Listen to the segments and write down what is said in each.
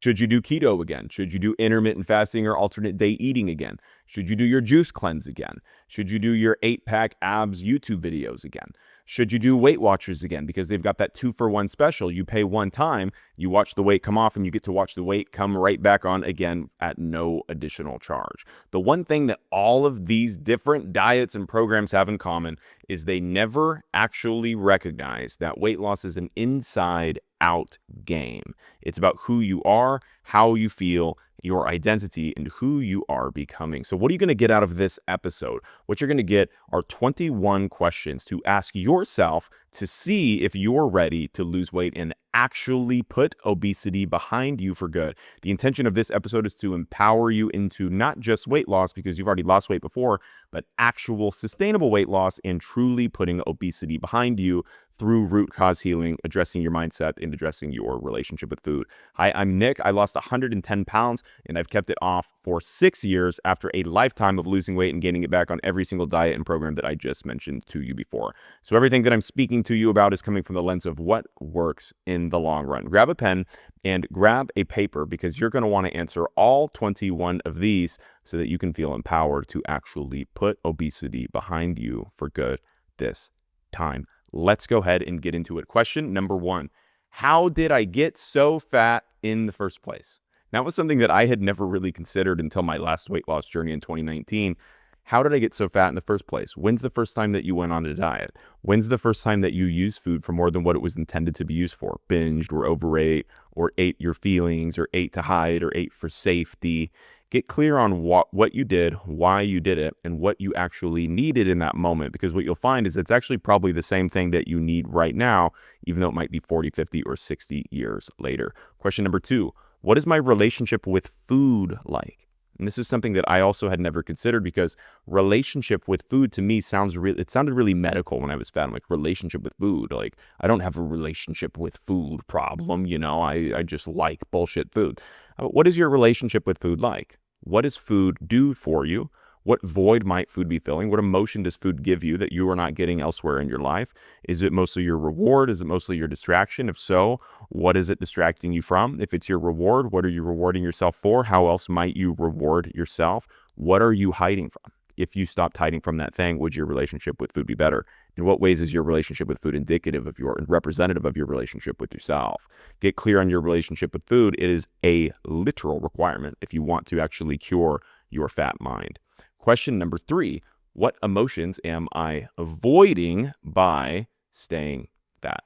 Should you do keto again? Should you do intermittent fasting or alternate day eating again? Should you do your juice cleanse again? Should you do your 8-pack abs YouTube videos again? Should you do Weight Watchers again? Because they've got that 2-for-1 special. You pay one time, you watch the weight come off, and you get to watch the weight come right back on again at no additional charge. The one thing that all of these different diets and programs have in common is they never actually recognize that weight loss is an inside-out game. It's about who you are, how you feel, your identity, and who you are becoming. So what are you going to get out of this episode? What you're going to get are 21 questions to ask yourself to see if you're ready to lose weight and actually put obesity behind you for good. The intention of this episode is to empower you into not just weight loss, because you've already lost weight before, but actual sustainable weight loss and truly putting obesity behind you through root cause healing, addressing your mindset, and addressing your relationship with food. Hi, I'm Nick. I lost 110 pounds, and I've kept it off for 6 years after a lifetime of losing weight and gaining it back on every single diet and program that I just mentioned to you before. So everything that I'm speaking to you about is coming from the lens of what works in the long run. Grab a pen and grab a paper, because you're going to want to answer all 21 of these so that you can feel empowered to actually put obesity behind you for good this time. Let's go ahead and get into it. Question number 1. How did I get so fat in the first place? That was something that I had never really considered until my last weight loss journey in 2019. How did I get so fat in the first place? When's the first time that you went on a diet? When's the first time that you used food for more than what it was intended to be used for? Binged or overate, or ate your feelings, or ate to hide, or ate for safety? Get clear on what you did, why you did it, and what you actually needed in that moment. Because what you'll find is it's actually probably the same thing that you need right now, even though it might be 40, 50, or 60 years later. Question number 2, what is my relationship with food like? And this is something that I also had never considered, because relationship with food to me sounded really medical when I was fat. I'm like, relationship with food. Like, I don't have a relationship with food problem. I just like bullshit food. What is your relationship with food like? What does food do for you? What void might food be filling? What emotion does food give you that you are not getting elsewhere in your life? Is it mostly your reward? Is it mostly your distraction? If so, what is it distracting you from? If it's your reward, what are you rewarding yourself for? How else might you reward yourself? What are you hiding from? If you stopped hiding from that thing, would your relationship with food be better? In what ways is your relationship with food indicative of and representative of your relationship with yourself? Get clear on your relationship with food. It is a literal requirement if you want to actually cure your fat mind. Question number 3, what emotions am I avoiding by staying fat?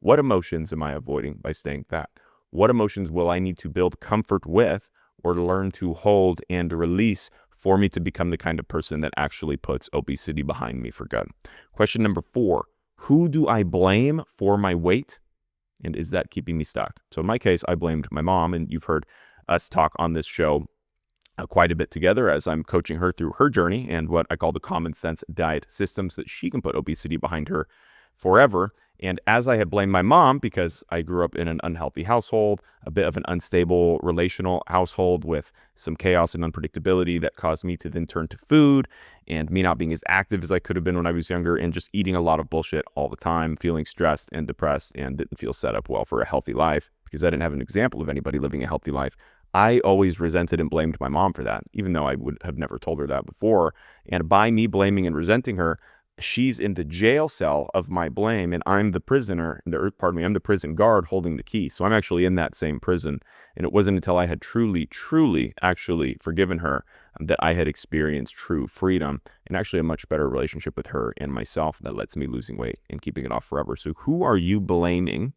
What emotions am I avoiding by staying fat? What emotions will I need to build comfort with or learn to hold and release for me to become the kind of person that actually puts obesity behind me for good? Question number 4, who do I blame for my weight? And is that keeping me stuck? So in my case, I blamed my mom, and you've heard us talk on this show quite a bit together as I'm coaching her through her journey and what I call the common sense diet systems that she can put obesity behind her forever. And as I had blamed my mom because I grew up in an unhealthy household, a bit of an unstable relational household with some chaos and unpredictability that caused me to then turn to food, and me not being as active as I could have been when I was younger, and just eating a lot of bullshit all the time, feeling stressed and depressed, and didn't feel set up well for a healthy life because I didn't have an example of anybody living a healthy life. I always resented and blamed my mom for that, even though I would have never told her that before. And by me blaming and resenting her, she's in the jail cell of my blame, and I'm the prisoner, I'm the prison guard holding the key. So I'm actually in that same prison. And it wasn't until I had truly actually forgiven her that I had experienced true freedom and actually a much better relationship with her and myself that lets me losing weight and keeping it off forever. So who are you blaming?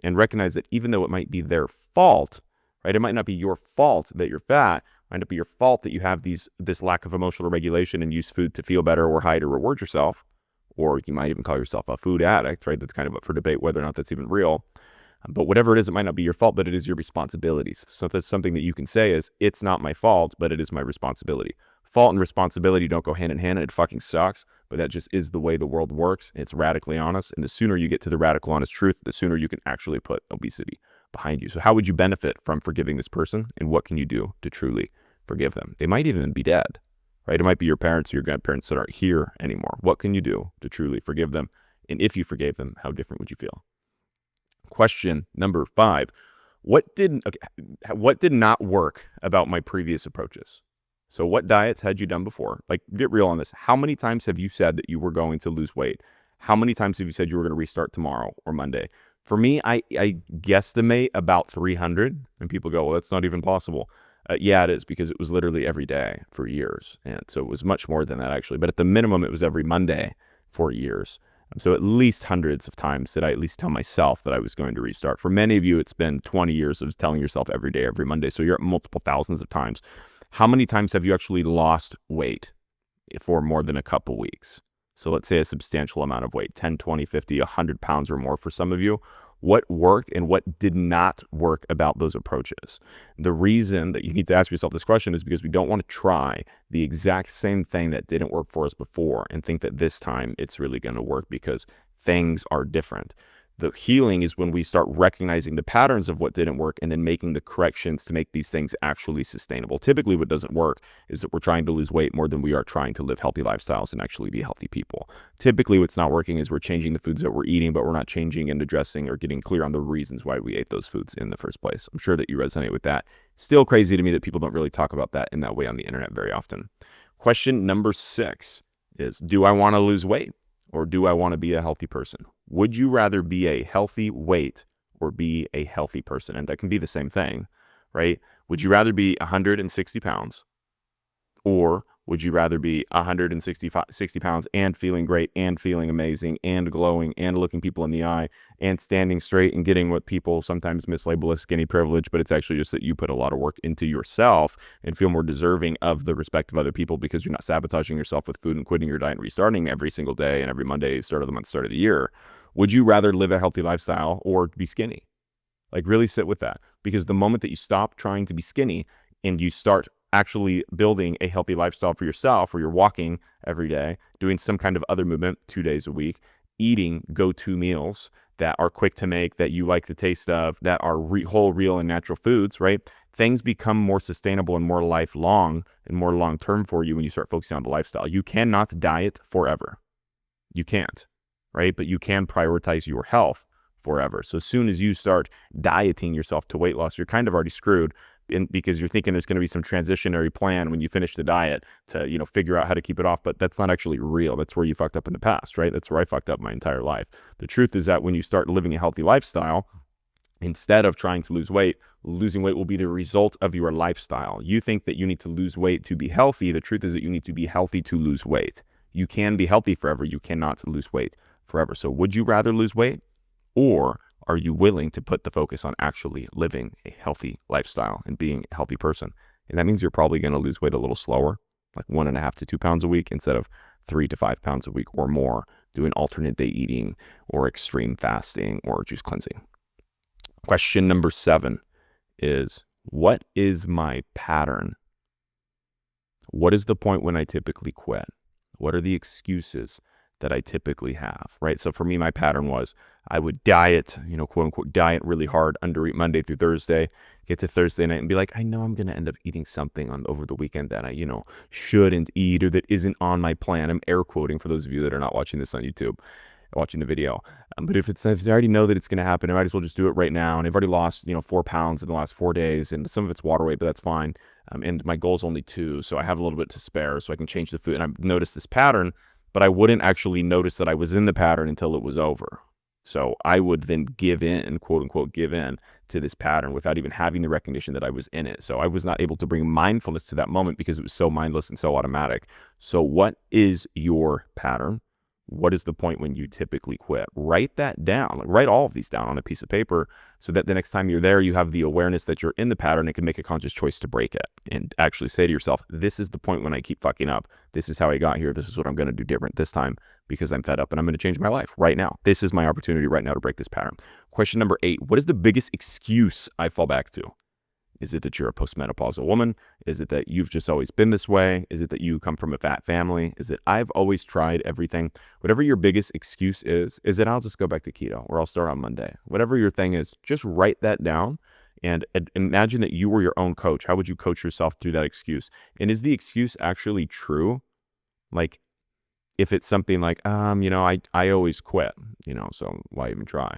And recognize that even though it might be their fault, right? It might not be your fault that you're fat. It might not be your fault that you have this lack of emotional regulation and use food to feel better or hide or reward yourself. Or you might even call yourself a food addict, right? That's kind of up for debate whether or not that's even real. But whatever it is, it might not be your fault, but it is your responsibilities. So that's something that you can say is, it's not my fault, but it is my responsibility. Fault and responsibility don't go hand in hand, and it fucking sucks, but that just is the way the world works. It's radically honest, and the sooner you get to the radical honest truth, the sooner you can actually put obesity behind you. So how would you benefit from forgiving this person, and what can you do to truly forgive them? They might even be dead, right? It might be your parents or your grandparents that aren't here anymore. What can you do to truly forgive them? And if you forgave them, how different would you feel? Question number 5, What did not work about my previous approaches? So what diets had you done before? Like, get real on this. How many times have you said that you were going to lose weight? How many times have you said you were going to restart tomorrow or Monday? For me, I guesstimate about 300, and people go, well, that's not even possible. Yeah, it is, because it was literally every day for years. And so it was much more than that, actually. But at the minimum, it was every Monday for years. So at least hundreds of times did I at least tell myself that I was going to restart. For many of you, it's been 20 years of telling yourself every day, every Monday. So you're at multiple thousands of times. How many times have you actually lost weight for more than a couple weeks? So let's say a substantial amount of weight, 10, 20, 50, 100 pounds or more for some of you. What worked and what did not work about those approaches? The reason that you need to ask yourself this question is because we don't want to try the exact same thing that didn't work for us before and think that this time it's really going to work, because things are different. The healing is when we start recognizing the patterns of what didn't work and then making the corrections to make these things actually sustainable. Typically, what doesn't work is that we're trying to lose weight more than we are trying to live healthy lifestyles and actually be healthy people. Typically, what's not working is we're changing the foods that we're eating, but we're not changing and addressing or getting clear on the reasons why we ate those foods in the first place. I'm sure that you resonate with that. Still crazy to me that people don't really talk about that in that way on the internet very often. Question number 6 is, do I want to lose weight or do I want to be a healthy person? Would you rather be a healthy weight or be a healthy person? And that can be the same thing, right? Would you rather be 160 pounds, or would you rather be 160 pounds and feeling great and feeling amazing and glowing and looking people in the eye and standing straight and getting what people sometimes mislabel as skinny privilege, but it's actually just that you put a lot of work into yourself and feel more deserving of the respect of other people because you're not sabotaging yourself with food and quitting your diet and restarting every single day and every Monday, start of the month, start of the year? Would you rather live a healthy lifestyle or be skinny? Like, really sit with that, because the moment that you stop trying to be skinny and you start actually building a healthy lifestyle for yourself, where you're walking every day, doing some kind of other movement 2 days a week, eating go-to meals that are quick to make, that you like the taste of, that are whole, real, and natural foods, right? Things become more sustainable and more lifelong and more long-term for you when you start focusing on the lifestyle. You cannot diet forever. You can't, right? But you can prioritize your health forever. So as soon as you start dieting yourself to weight loss, you're kind of already screwed, because you're thinking there's going to be some transitionary plan when you finish the diet to, figure out how to keep it off. But that's not actually real. That's where you fucked up in the past, right? That's where I fucked up my entire life. The truth is that when you start living a healthy lifestyle, instead of trying to lose weight, losing weight will be the result of your lifestyle. You think that you need to lose weight to be healthy. The truth is that you need to be healthy to lose weight. You can be healthy forever. You cannot lose weight forever. So would you rather lose weight, or are you willing to put the focus on actually living a healthy lifestyle and being a healthy person? And that means you're probably going to lose weight a little slower, like 1.5 to 2 pounds a week instead of 3 to 5 pounds a week or more, doing alternate day eating or extreme fasting or juice cleansing. Question number 7 is, what is my pattern? What is the point when I typically quit? What are the excuses that I typically have, right? So for me, my pattern was I would diet, quote unquote, diet really hard, undereat Monday through Thursday, get to Thursday night and be like, I know I'm going to end up eating something over the weekend that I, shouldn't eat, or that isn't on my plan. I'm air quoting for those of you that are not watching this on YouTube, watching the video. But if I already know that it's going to happen, I might as well just do it right now. And I've already lost, 4 pounds in the last 4 days, and some of it's water weight, but that's fine. And my goal is only 2, so I have a little bit to spare, so I can change the food. And I've noticed this pattern, but I wouldn't actually notice that I was in the pattern until it was over. So I would then give in, quote unquote, give in to this pattern without even having the recognition that I was in it. So I was not able to bring mindfulness to that moment because it was so mindless and so automatic. So what is your pattern? What is the point when you typically quit? Write that down. Like, write all of these down on a piece of paper so that the next time you're there, you have the awareness that you're in the pattern and can make a conscious choice to break it and actually say to yourself, this is the point when I keep fucking up. This is how I got here. This is what I'm going to do different this time because I'm fed up and I'm going to change my life right now. This is my opportunity right now to break this pattern. Question number 8, what is the biggest excuse I fall back to? Is it that you're a postmenopausal woman? Is it that you've just always been this way? Is it that you come from a fat family? Is it I've always tried everything? Whatever your biggest excuse is it I'll just go back to keto or I'll start on Monday. Whatever your thing is, just write that down and imagine that you were your own coach. How would you coach yourself through that excuse? And is the excuse actually true? Like, if it's something like, I always quit, so why even try?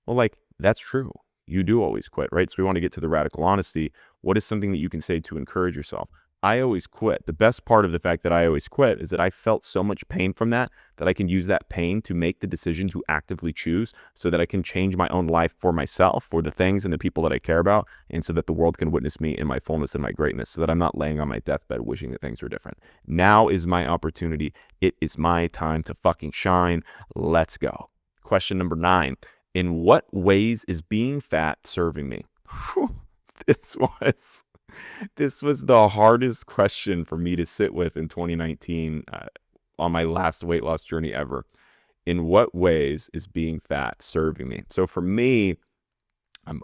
Well, like, that's true. You do always quit, right? So we want to get to the radical honesty. What is something that you can say to encourage yourself? I always quit. The best part of the fact that I always quit is that I felt so much pain from that I can use that pain to make the decision to actively choose so that I can change my own life for myself, for the things and the people that I care about, and so that the world can witness me in my fullness and my greatness, so that I'm not laying on my deathbed wishing that things were different. Now is my opportunity. It is my time to fucking shine. Let's go. Question number 9. In what ways is being fat serving me? This was this was the hardest question for me to sit with in 2019 on my last weight loss journey ever. In what ways is being fat serving me? So for me,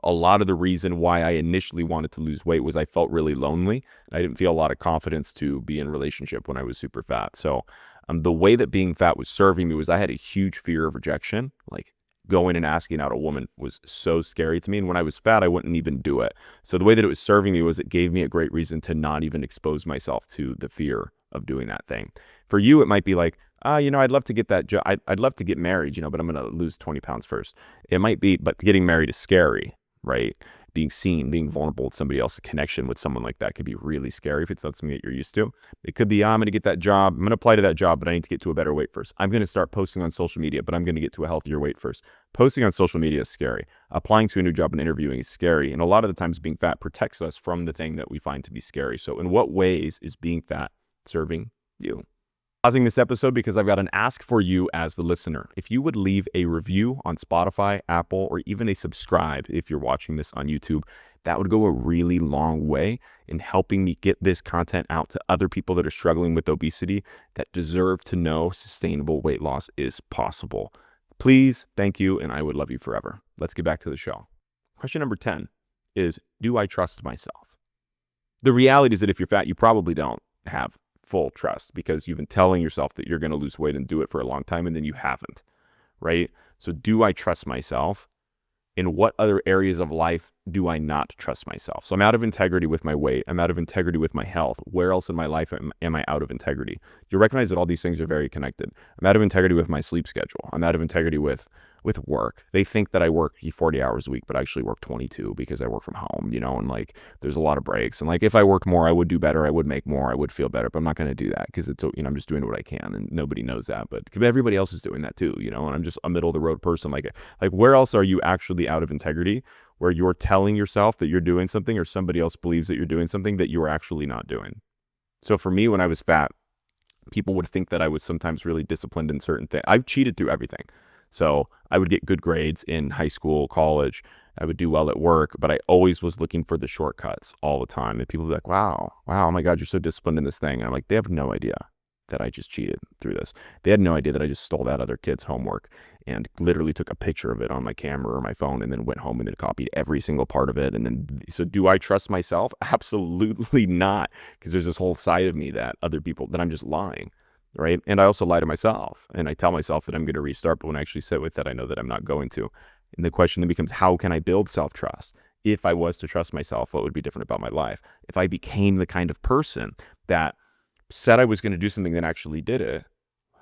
a lot of the reason why I initially wanted to lose weight was I felt really lonely. I didn't feel a lot of confidence to be in a relationship when I was super fat. So the way that being fat was serving me was I had a huge fear of rejection. Like, going and asking out a woman was so scary to me. And when I was fat, I wouldn't even do it. So the way that it was serving me was it gave me a great reason to not even expose myself to the fear of doing that thing. For you, it might be like, I'd love to get that job. I'd love to get married, but I'm going to lose 20 pounds first. It might be, but getting married is scary, right? Being seen, being vulnerable with somebody else, a connection with someone like that could be really scary if it's not something that you're used to. It could be, I'm going to get that job. I'm going to apply to that job, but I need to get to a better weight first. I'm going to start posting on social media, but I'm going to get to a healthier weight first. Posting on social media is scary. Applying to a new job and interviewing is scary. And a lot of the times being fat protects us from the thing that we find to be scary. So in what ways is being fat serving you? Pausing this episode because I've got an ask for you as the listener. If you would leave a review on Spotify, Apple, or even a subscribe if you're watching this on YouTube, that would go a really long way in helping me get this content out to other people that are struggling with obesity that deserve to know sustainable weight loss is possible. Please, thank you, and I would love you forever. Let's get back to the show. Question number 10 is, do I trust myself? The reality is that if you're fat, you probably don't have full trust because you've been telling yourself that you're going to lose weight and do it for a long time, and then you haven't, right? So do I trust myself? In what other areas of life do I not trust myself? So I'm out of integrity with my weight. I'm out of integrity with my health. Where else in my life am I out of integrity? You recognize that all these things are very connected. I'm out of integrity with my sleep schedule. I'm out of integrity with work. They think that I work 40 hours a week, but I actually work 22 because I work from home, and like there's a lot of breaks. And like if I worked more, I would do better. I would make more. I would feel better, but I'm not going to do that because it's, I'm just doing what I can, and nobody knows that, but everybody else is doing that too, and I'm just a middle of the road person. Like where else are you actually out of integrity where you're telling yourself that you're doing something or somebody else believes that you're doing something that you're actually not doing? So for me, when I was fat, people would think that I was sometimes really disciplined in certain things. I've cheated through everything. So I would get good grades in high school, college. I would do well at work, but I always was looking for the shortcuts all the time. And people would be like, wow, oh my God, you're so disciplined in this thing. And I'm like, they have no idea that I just cheated through this. They had no idea that I just stole that other kid's homework and literally took a picture of it on my camera or my phone and then went home and then copied every single part of it. And then, so do I trust myself? Absolutely not. Because there's this whole side of me that other people, that I'm just lying. Right. And I also lie to myself and I tell myself that I'm going to restart. But when I actually sit with that, I know that I'm not going to. And the question then becomes, how can I build self-trust? If I was to trust myself, what would be different about my life? If I became the kind of person that said I was going to do something that actually did it,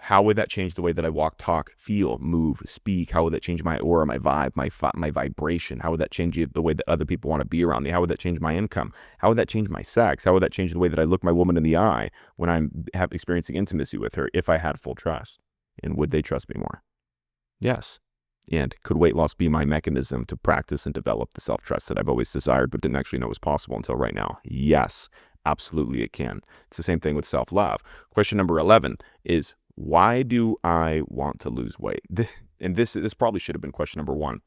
how would that change the way that I walk, talk, feel, move, speak? How would that change my aura, my vibe, my vibration? How would that change the way that other people want to be around me? How would that change my income? How would that change my sex? How would that change the way that I look my woman in the eye when I'm experiencing intimacy with her if I had full trust? And would they trust me more? Yes. And could weight loss be my mechanism to practice and develop the self-trust that I've always desired but didn't actually know was possible until right now? Yes, absolutely it can. It's the same thing with self-love. Question number 11 is, why do I want to lose weight? And this probably should have been question number 1.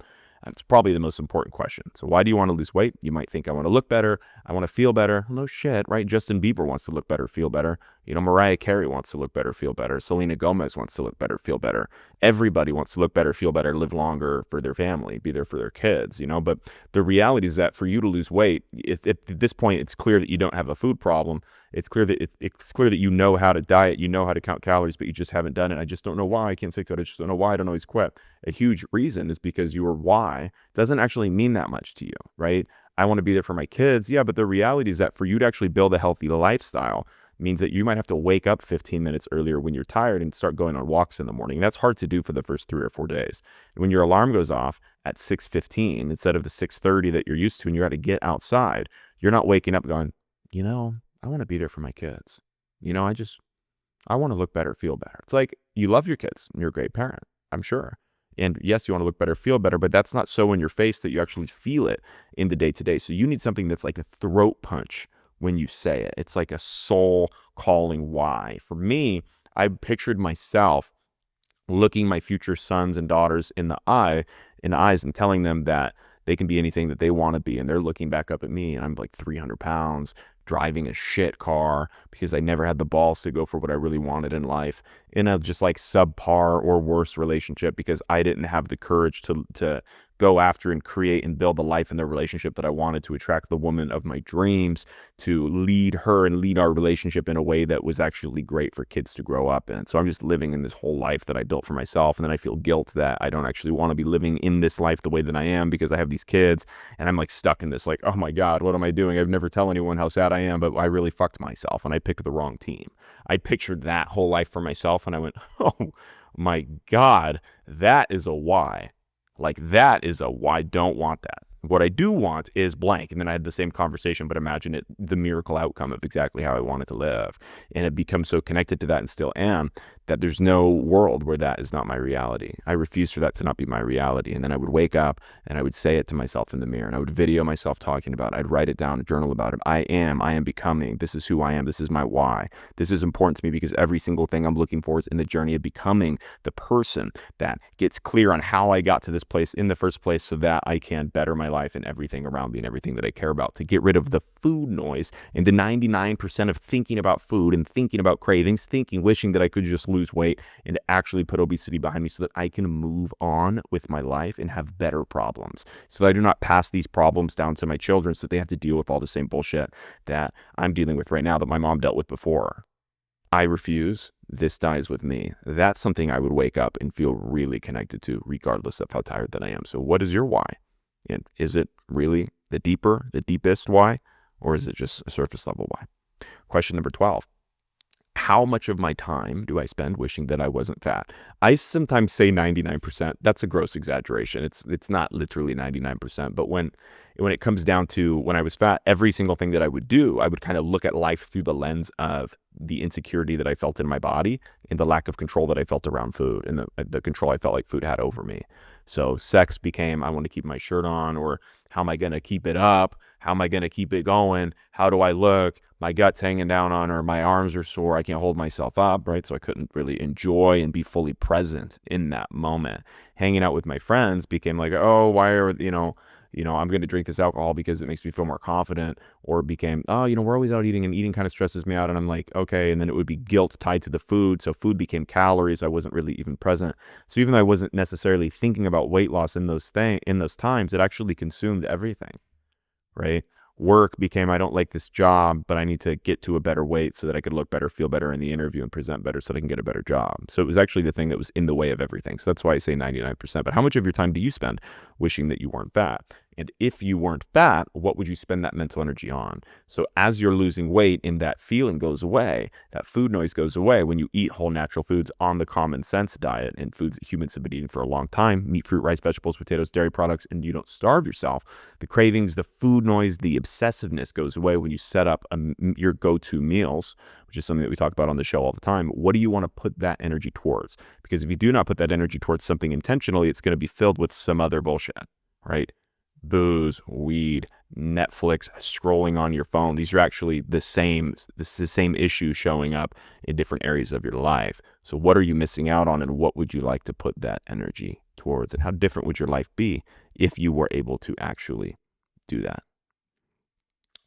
It's probably the most important question. So why do you want to lose weight? You might think I want to look better. I want to feel better. Well, no shit, right? Justin Bieber wants to look better, feel better. Mariah Carey wants to look better, feel better. Selena Gomez wants to look better, feel better. Everybody wants to look better, feel better, live longer for their family, be there for their kids, But the reality is that for you to lose weight, if at this point it's clear that you don't have a food problem, it's clear that you know how to diet, you know how to count calories, but you just haven't done it. I just don't know why. I can't say that. I just don't know why I don't always quit. A huge reason is because your why doesn't actually mean that much to you, right? I want to be there for my kids. Yeah, but the reality is that for you to actually build a healthy lifestyle, means that you might have to wake up 15 minutes earlier when you're tired and start going on walks in the morning. That's hard to do for the first 3 or 4 days. When your alarm goes off at 6:15 instead of the 6:30 that you're used to and you got to get outside, you're not waking up going, I want to be there for my kids. I want to look better, feel better. It's like you love your kids and you're a great parent, I'm sure. And yes, you want to look better, feel better, but that's not so in your face that you actually feel it in the day to day. So you need something that's like a throat punch when you say it. It's like a soul calling why. For me, I pictured myself looking my future sons and daughters in the eyes and telling them that they can be anything that they want to be. And they're looking back up at me and I'm like 300 pounds, driving a shit car because I never had the balls to go for what I really wanted in life, in a just like subpar or worse relationship because I didn't have the courage to go after and create and build the life in the relationship that I wanted, to attract the woman of my dreams, to lead her and lead our relationship in a way that was actually great for kids to grow up in. So I'm just living in this whole life that I built for myself. And then I feel guilt that I don't actually want to be living in this life the way that I am because I have these kids and I'm like stuck in this, like, oh my God, what am I doing? I've never tell anyone how sad I am, but I really fucked myself and I picked the wrong team. I pictured that whole life for myself and I went, oh my God, that is a why. Like, that is a why. I don't want that. What I do want is blank. And then I had the same conversation, but imagine it, the miracle outcome of exactly how I wanted to live. And it becomes so connected to that and still am, that there's no world where that is not my reality. I refuse for that to not be my reality. And then I would wake up and I would say it to myself in the mirror and I would video myself talking about it. I'd write it down, journal about it. I am becoming. This is who I am. This is my why. This is important to me because every single thing I'm looking for is in the journey of becoming the person that gets clear on how I got to this place in the first place so that I can better my life and everything around me and everything that I care about, to get rid of the food noise and the 99% of thinking about food and thinking about cravings, wishing that I could just lose weight and to actually put obesity behind me so that I can move on with my life and have better problems, so that I do not pass these problems down to my children so that they have to deal with all the same bullshit that I'm dealing with right now that my mom dealt with before. I refuse. This dies with me. That's something I would wake up and feel really connected to regardless of how tired that I am. So what is your why? And is it really the deepest why, or is it just a surface level why? Question number 12. How much of my time do I spend wishing that I wasn't fat? I sometimes say 99%. That's a gross exaggeration. It's not literally 99%, but when it comes down to when I was fat, every single thing that I would do, I would kind of look at life through the lens of the insecurity that I felt in my body and the lack of control that I felt around food and the control I felt like food had over me. So sex became, I want to keep my shirt on, or how am I going to keep it up? How am I going to keep it going? How do I look? My gut's hanging down on, or my arms are sore. I can't hold myself up, right? So I couldn't really enjoy and be fully present in that moment. Hanging out with my friends became like, oh, why are, I'm going to drink this alcohol because it makes me feel more confident, or it became, oh, we're always out eating and eating kind of stresses me out. And I'm like, okay. And then it would be guilt tied to the food. So food became calories. I wasn't really even present. So even though I wasn't necessarily thinking about weight loss in those times, it actually consumed everything, right? Work became, I don't like this job, but I need to get to a better weight so that I could look better, feel better in the interview and present better so that I can get a better job. So it was actually the thing that was in the way of everything. So that's why I say 99%. But how much of your time do you spend wishing that you weren't fat? And if you weren't fat, what would you spend that mental energy on? So as you're losing weight and that feeling goes away, that food noise goes away when you eat whole natural foods on the common sense diet and foods that humans have been eating for a long time, meat, fruit, rice, vegetables, potatoes, dairy products, and you don't starve yourself, the cravings, the food noise, the obsessiveness goes away when you set up your go-to meals, which is something that we talk about on the show all the time. What do you want to put that energy towards? Because if you do not put that energy towards something intentionally, it's going to be filled with some other bullshit, right? Booze, weed, Netflix, scrolling on your phone. These are actually this is the same issue showing up in different areas of your life. So what are you missing out on, and what would you like to put that energy towards? And how different would your life be if you were able to actually do that?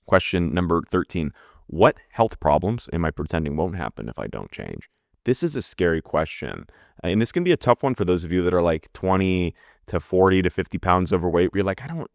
Question number 13. What health problems am I pretending won't happen if I don't change? This is a scary question. And this can be a tough one for those of you that are like 20 to 40 to 50 pounds overweight, where you're like, I'm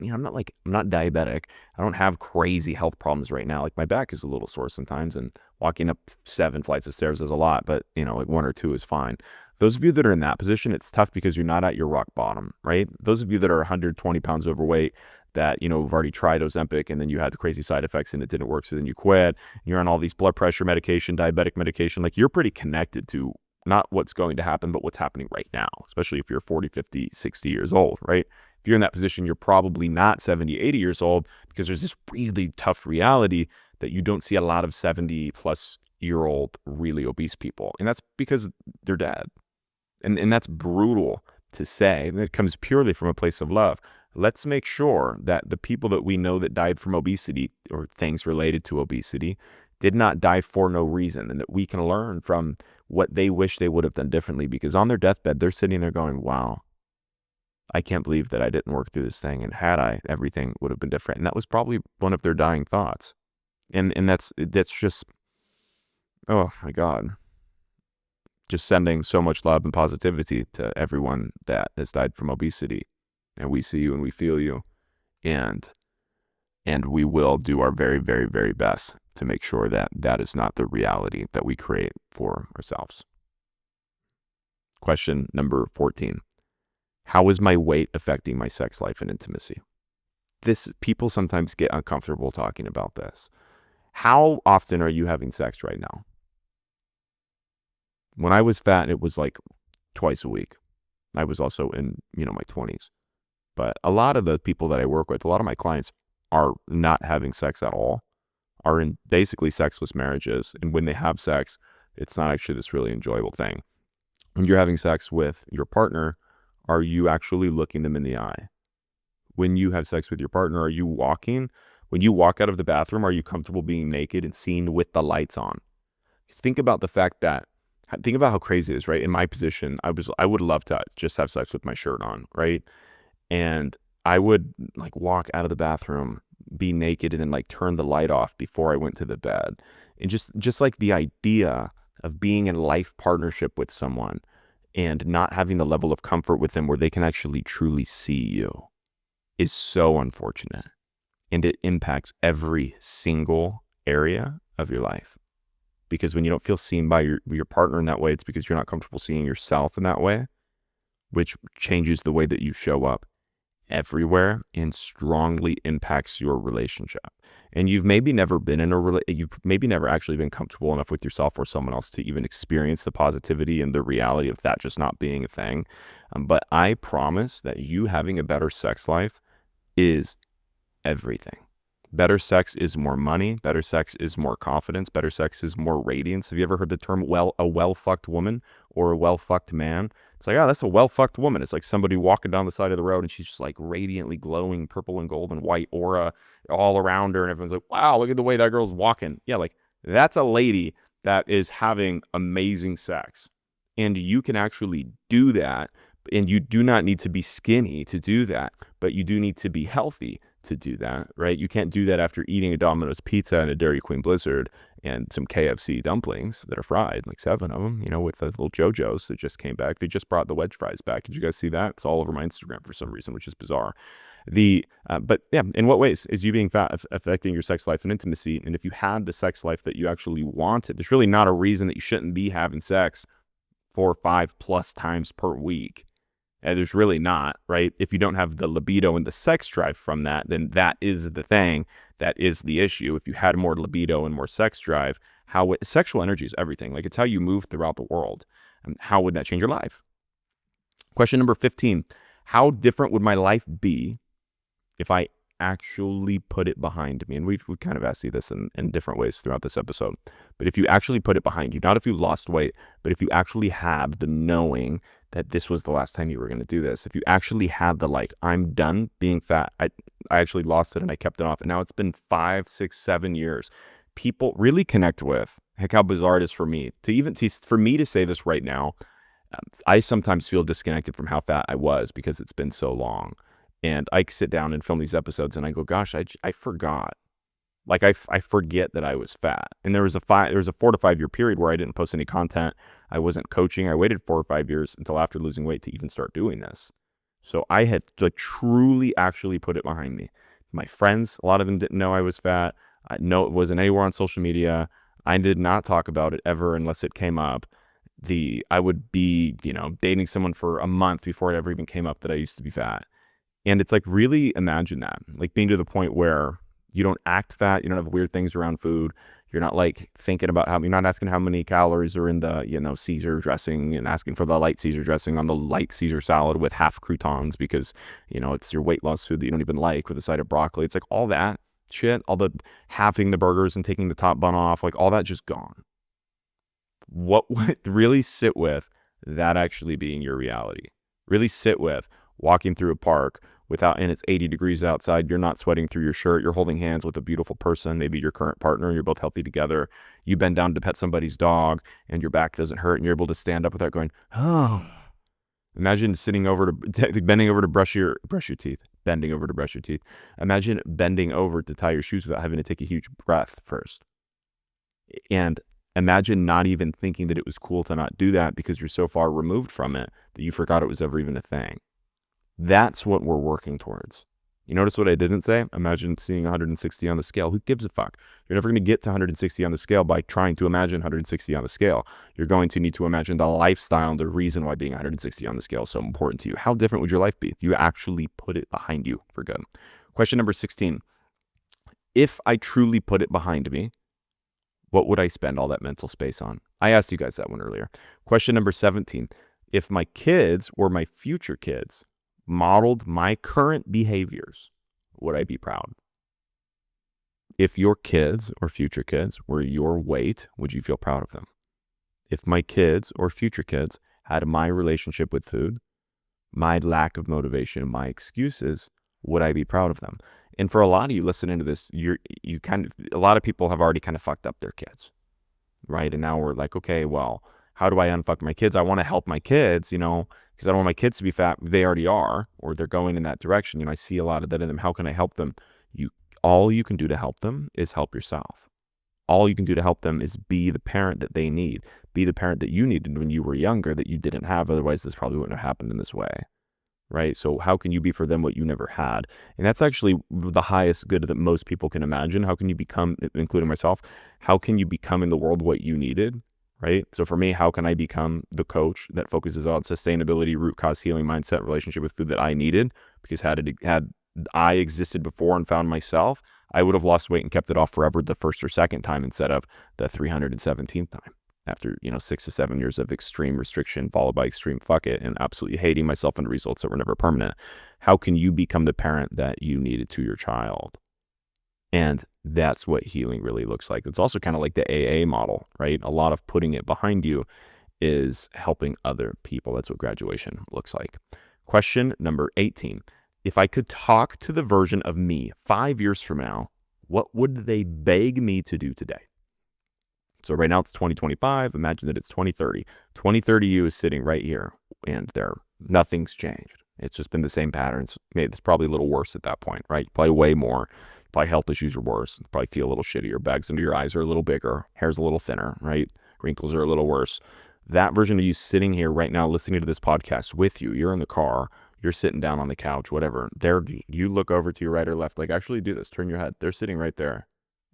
not diabetic. I don't have crazy health problems right now. Like, my back is a little sore sometimes, and walking up 7 flights of stairs is a lot, but like 1 or 2 is fine. Those of you that are in that position, it's tough because you're not at your rock bottom, right? Those of you that are 120 pounds overweight, that, have already tried Ozempic and then you had the crazy side effects and it didn't work. So then you quit. You're on all these blood pressure medication, diabetic medication. Like, you're pretty connected to not what's going to happen, but what's happening right now, especially if you're 40, 50, 60 years old, right? If you're in that position, you're probably not 70, 80 years old, because there's this really tough reality that you don't see a lot of 70-plus-year-old really obese people. And that's because they're dead. And that's brutal to say. And it comes purely from a place of love. Let's make sure that the people that we know that died from obesity or things related to obesity did not die for no reason, and that we can learn from what they wish they would have done differently, because on their deathbed, they're sitting there going, wow, I can't believe that I didn't work through this thing. And had I, everything would have been different. And that was probably one of their dying thoughts. And that's just, oh my God, just sending so much love and positivity to everyone that has died from obesity. And we see you and we feel you. And we will do our very, very, very best to make sure that that is not the reality that we create for ourselves. Question number 14. How is my weight affecting my sex life and intimacy? People sometimes get uncomfortable talking about this. How often are you having sex right now? When I was fat, it was like twice a week. I was also in, my 20s. But a lot of the people that I work with, a lot of my clients are not having sex at all, are in basically sexless marriages. And when they have sex, it's not actually this really enjoyable thing. When you're having sex with your partner, are you actually looking them in the eye? When you have sex with your partner, are you walking? When you walk out of the bathroom, are you comfortable being naked and seen with the lights on? Because think about how crazy it is, right? In my position, I would love to just have sex with my shirt on, right? And I would walk out of the bathroom, be naked, and then turn the light off before I went to the bed. And just like the idea of being in life partnership with someone and not having the level of comfort with them where they can actually truly see you is so unfortunate. And it impacts every single area of your life. Because when you don't feel seen by your partner in that way, it's because you're not comfortable seeing yourself in that way, which changes the way that you show up everywhere and strongly impacts your relationship. And you've maybe never actually been comfortable enough with yourself or someone else to even experience the positivity and the reality of that just not being a thing. But I promise that you having a better sex life is everything. Better sex is more money. Better sex is more confidence. Better sex is more radiance. Have you ever heard the term a well-fucked woman or a well-fucked man? It's like, oh, that's a well-fucked woman. It's like somebody walking down the side of the road and she's just radiantly glowing purple and gold and white aura all around her. And everyone's like, wow, look at the way that girl's walking. Yeah, that's a lady that is having amazing sex. And you can actually do that. And you do not need to be skinny to do that, but you do need to be healthy to do that, right? You can't do that after eating a Domino's pizza and a Dairy Queen Blizzard and some KFC dumplings that are fried, 7 of them, with the little JoJo's that just came back. They just brought the wedge fries back. Did you guys see that? It's all over my Instagram for some reason, which is bizarre. But yeah, in what ways is you being fat affecting your sex life and intimacy? And if you had the sex life that you actually wanted, there's really not a reason that you shouldn't be having sex 4 or 5+ times per week. And there's really not, right? If you don't have the libido and the sex drive from that, then that is the thing. That is the issue. If you had more libido and more sex drive, sexual energy is everything. It's how you move throughout the world. And how would that change your life? Question number 15. How different would my life be if I actually put it behind me? And we've kind of asked you this in different ways throughout this episode. But if you actually put it behind you, not if you lost weight, but if you actually have the knowing that this was the last time you were going to do this, if you actually have the I'm done being fat, I actually lost it and I kept it off, and now it's been 5, 6, 7 years, people really connect with. Heck, how bizarre it is for me for me to say this right now. I sometimes feel disconnected from how fat I was because it's been so long. And I sit down and film these episodes and I go, gosh, I forgot. I forget that I was fat. And there was a 4 to 5 year period where I didn't post any content. I wasn't coaching. I waited 4 or 5 years until after losing weight to even start doing this. So I had truly actually put it behind me. My friends, a lot of them didn't know I was fat. No, it wasn't anywhere on social media. I did not talk about it ever unless it came up. I would be, dating someone for a month before it ever even came up that I used to be fat. And it's like, really imagine that, like being to the point where you don't act fat, you don't have weird things around food. You're not like thinking about you're not asking how many calories are in the, Caesar dressing and asking for the light Caesar dressing on the light Caesar salad with half croutons because, it's your weight loss food that you don't even like with a side of broccoli. It's like all that shit, all the halving the burgers and taking the top bun off, like all that just gone. What would really sit with that actually being your reality? Really sit with walking through a park and it's 80 degrees outside, you're not sweating through your shirt, you're holding hands with a beautiful person, maybe your current partner, and you're both healthy together. You bend down to pet somebody's dog and your back doesn't hurt and you're able to stand up without going, oh. Imagine bending over to brush your teeth. Bending over to brush your teeth. Imagine bending over to tie your shoes without having to take a huge breath first. And imagine not even thinking that it was cool to not do that because you're so far removed from it that you forgot it was ever even a thing. That's what we're working towards. You notice what I didn't say? Imagine seeing 160 on the scale. Who gives a fuck? You're never going to get to 160 on the scale by trying to imagine 160 on the scale. You're going to need to imagine the lifestyle and the reason why being 160 on the scale is so important to you. How different would your life be if you actually put it behind you for good? Question number 16. If I truly put it behind me, what would I spend all that mental space on? I asked you guys that one earlier. Question number 17. If my kids or my future kids modeled my current behaviors, would I be proud? If your kids or future kids were your weight, would you feel proud of them? If my kids or future kids had my relationship with food, my lack of motivation, my excuses, would I be proud of them? And for a lot of you listening to this, a lot of people have already kind of fucked up their kids, right? And now we're like, okay, well, how do I unfuck my kids? I want to help my kids, because I don't want my kids to be fat. They already are, or they're going in that direction. I see a lot of that in them. How can I help them? All you can do to help them is help yourself. All you can do to help them is be the parent that they need. Be the parent that you needed when you were younger that you didn't have. Otherwise, this probably wouldn't have happened in this way, right? So how can you be for them what you never had? And that's actually the highest good that most people can imagine. How can you become, including myself, how can you become in the world what you needed? Right? So for me, how can I become the coach that focuses on sustainability, root cause healing, mindset, relationship with food that I needed? Because had I existed before and found myself, I would have lost weight and kept it off forever the first or second time instead of the 317th time. After 6 to 7 years of extreme restriction followed by extreme fuck it and absolutely hating myself and results that were never permanent. How can you become the parent that you needed to your child? And that's what healing really looks like. It's also kind of like the AA model, right? A lot of putting it behind you is helping other people. That's what graduation looks like. Question number 18. If I could talk to the version of me 5 years from now, what would they beg me to do today? So right now it's 2025. Imagine that it's 2030. 2030 you is sitting right here and nothing's changed. It's just been the same patterns. Maybe it's probably a little worse at that point, right? Probably way more. Probably health issues are worse. Probably feel a little shittier. Bags under your eyes are a little bigger. Hair's a little thinner, right? Wrinkles are a little worse. That version of you sitting here right now listening to this podcast with you, you're in the car, you're sitting down on the couch, whatever. You look over to your right or left, like actually do this, turn your head. They're sitting right there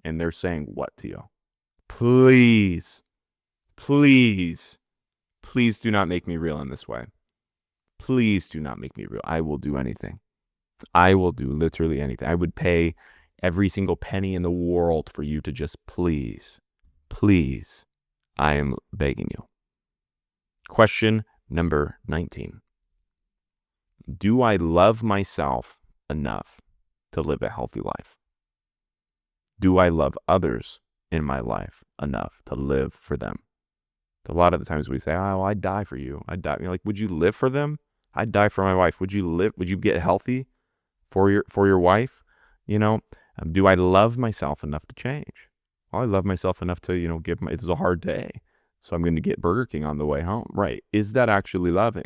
and they're saying what to you? Please, please, please do not make me real in this way. Please do not make me real. I will do anything. I will do literally anything. I would pay every single penny in the world for you to just please, I am begging you. Question number 19. Do I love myself enough to live a healthy life? Do I love others in my life enough to live for them? A lot of the times we say, oh, well, I'd die for you. I'd die. You're like, would you live for them? I'd die for my wife. Would you live? Would you get healthy for your wife? Do I love myself enough to change? Well, I love myself enough to, it's a hard day. So I'm going to get Burger King on the way home. Right. Is that actually loving?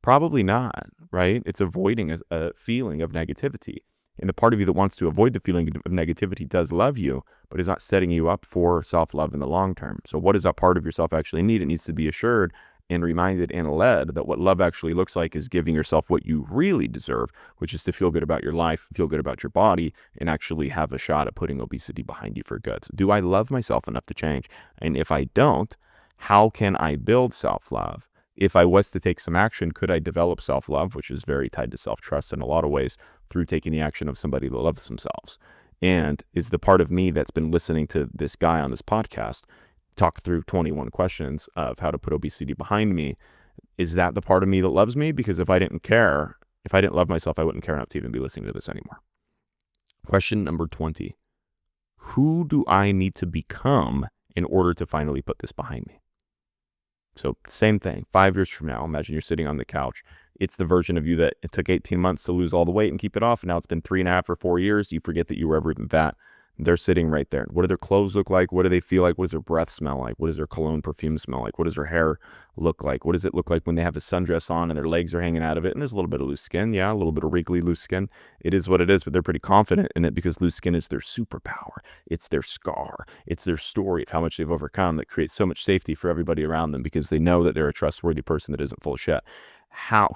Probably not, right? It's avoiding a feeling of negativity. And the part of you that wants to avoid the feeling of negativity does love you, but is not setting you up for self-love in the long term. So what does that part of yourself actually need? It needs to be assured and reminded and led that what love actually looks like is giving yourself what you really deserve, which is to feel good about your life, feel good about your body, and actually have a shot at putting obesity behind you for good. So do I love myself enough to change? And if I don't, how can I build self-love? if I was to take some action, could I develop self-love, which is very tied to self-trust in a lot of ways, through taking the action of somebody that loves themselves? And is the part of me that's been listening to this guy on this podcast talk through 21 questions of how to put obesity behind me, is that the part of me that loves me? Because if I didn't care, if I didn't love myself, I wouldn't care enough to even be listening to this anymore. Question number 20. Who do I need to become in order to finally put this behind me? So same thing, 5 years from now, imagine you're sitting on the couch. It's the version of you that it took 18 months to lose all the weight and keep it off. And now it's been 3.5 or 4 years. You forget that you were ever even fat. They're sitting right there. What do their clothes look like? What do they feel like? What does their breath smell like? What does their cologne perfume smell like? What does their hair look like? What does it look like when they have a sundress on and their legs are hanging out of it? And there's a little bit of loose skin. Yeah, a little bit of wrinkly loose skin. It is what it is, but they're pretty confident in it because loose skin is their superpower. It's their scar. It's their story of how much they've overcome that creates so much safety for everybody around them because they know that they're a trustworthy person that isn't full of shit.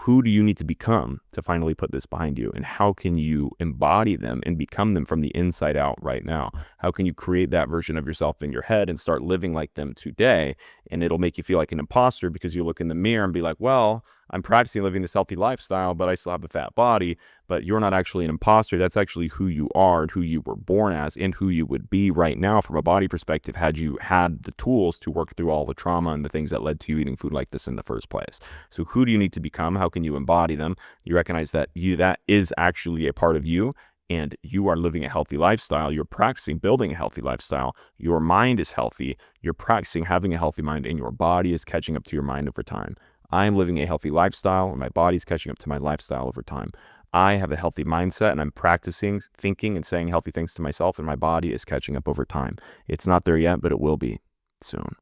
Who do you need to become to finally put this behind you? And how can you embody them and become them from the inside out right now? How can you create that version of yourself in your head and start living like them today? And it'll make you feel like an imposter because you look in the mirror and be like, well, I'm practicing living this healthy lifestyle, but I still have a fat body. But you're not actually an imposter. That's actually who you are and who you were born as and who you would be right now from a body perspective had you had the tools to work through all the trauma and the things that led to you eating food like this in the first place. So who do you need to become? How can you embody them? You recognize that that is actually a part of you, and you are living a healthy lifestyle. You're practicing building a healthy lifestyle. Your mind is healthy. You're practicing having a healthy mind, and your body is catching up to your mind over time. I am living a healthy lifestyle, and my body's catching up to my lifestyle over time. I have a healthy mindset, and I'm practicing thinking and saying healthy things to myself, and my body is catching up over time. It's not there yet, but it will be soon.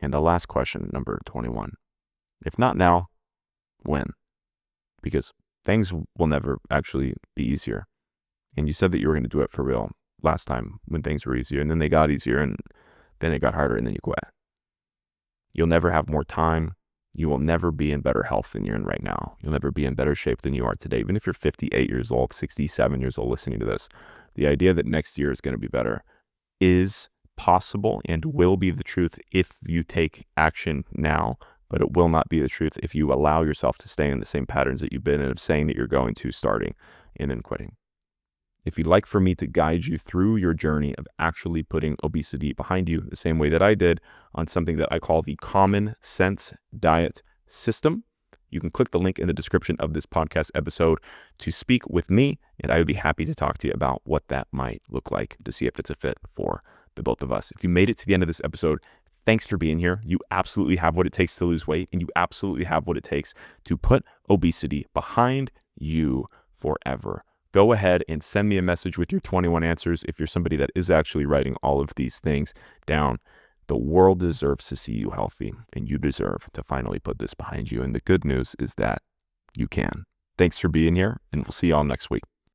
And the last question, number 21. If not now, when? Because things will never actually be easier. And you said that you were going to do it for real last time when things were easier, and then they got easier, and then it got harder, and then you quit. You'll never have more time. You will never be in better health than you're in right now. You'll never be in better shape than you are today. Even if you're 58 years old, 67 years old listening to this, the idea that next year is going to be better is possible and will be the truth if you take action now, but it will not be the truth if you allow yourself to stay in the same patterns that you've been in of saying that you're going to, starting, and then quitting. If you'd like for me to guide you through your journey of actually putting obesity behind you the same way that I did on something that I call the Common Sense Diet System, you can click the link in the description of this podcast episode to speak with me, and I would be happy to talk to you about what that might look like to see if it's a fit for the both of us. If you made it to the end of this episode, thanks for being here. You absolutely have what it takes to lose weight, and you absolutely have what it takes to put obesity behind you forever. Go ahead and send me a message with your 21 answers if you're somebody that is actually writing all of these things down. The world deserves to see you healthy, and you deserve to finally put this behind you. And the good news is that you can. Thanks for being here, and we'll see y'all next week.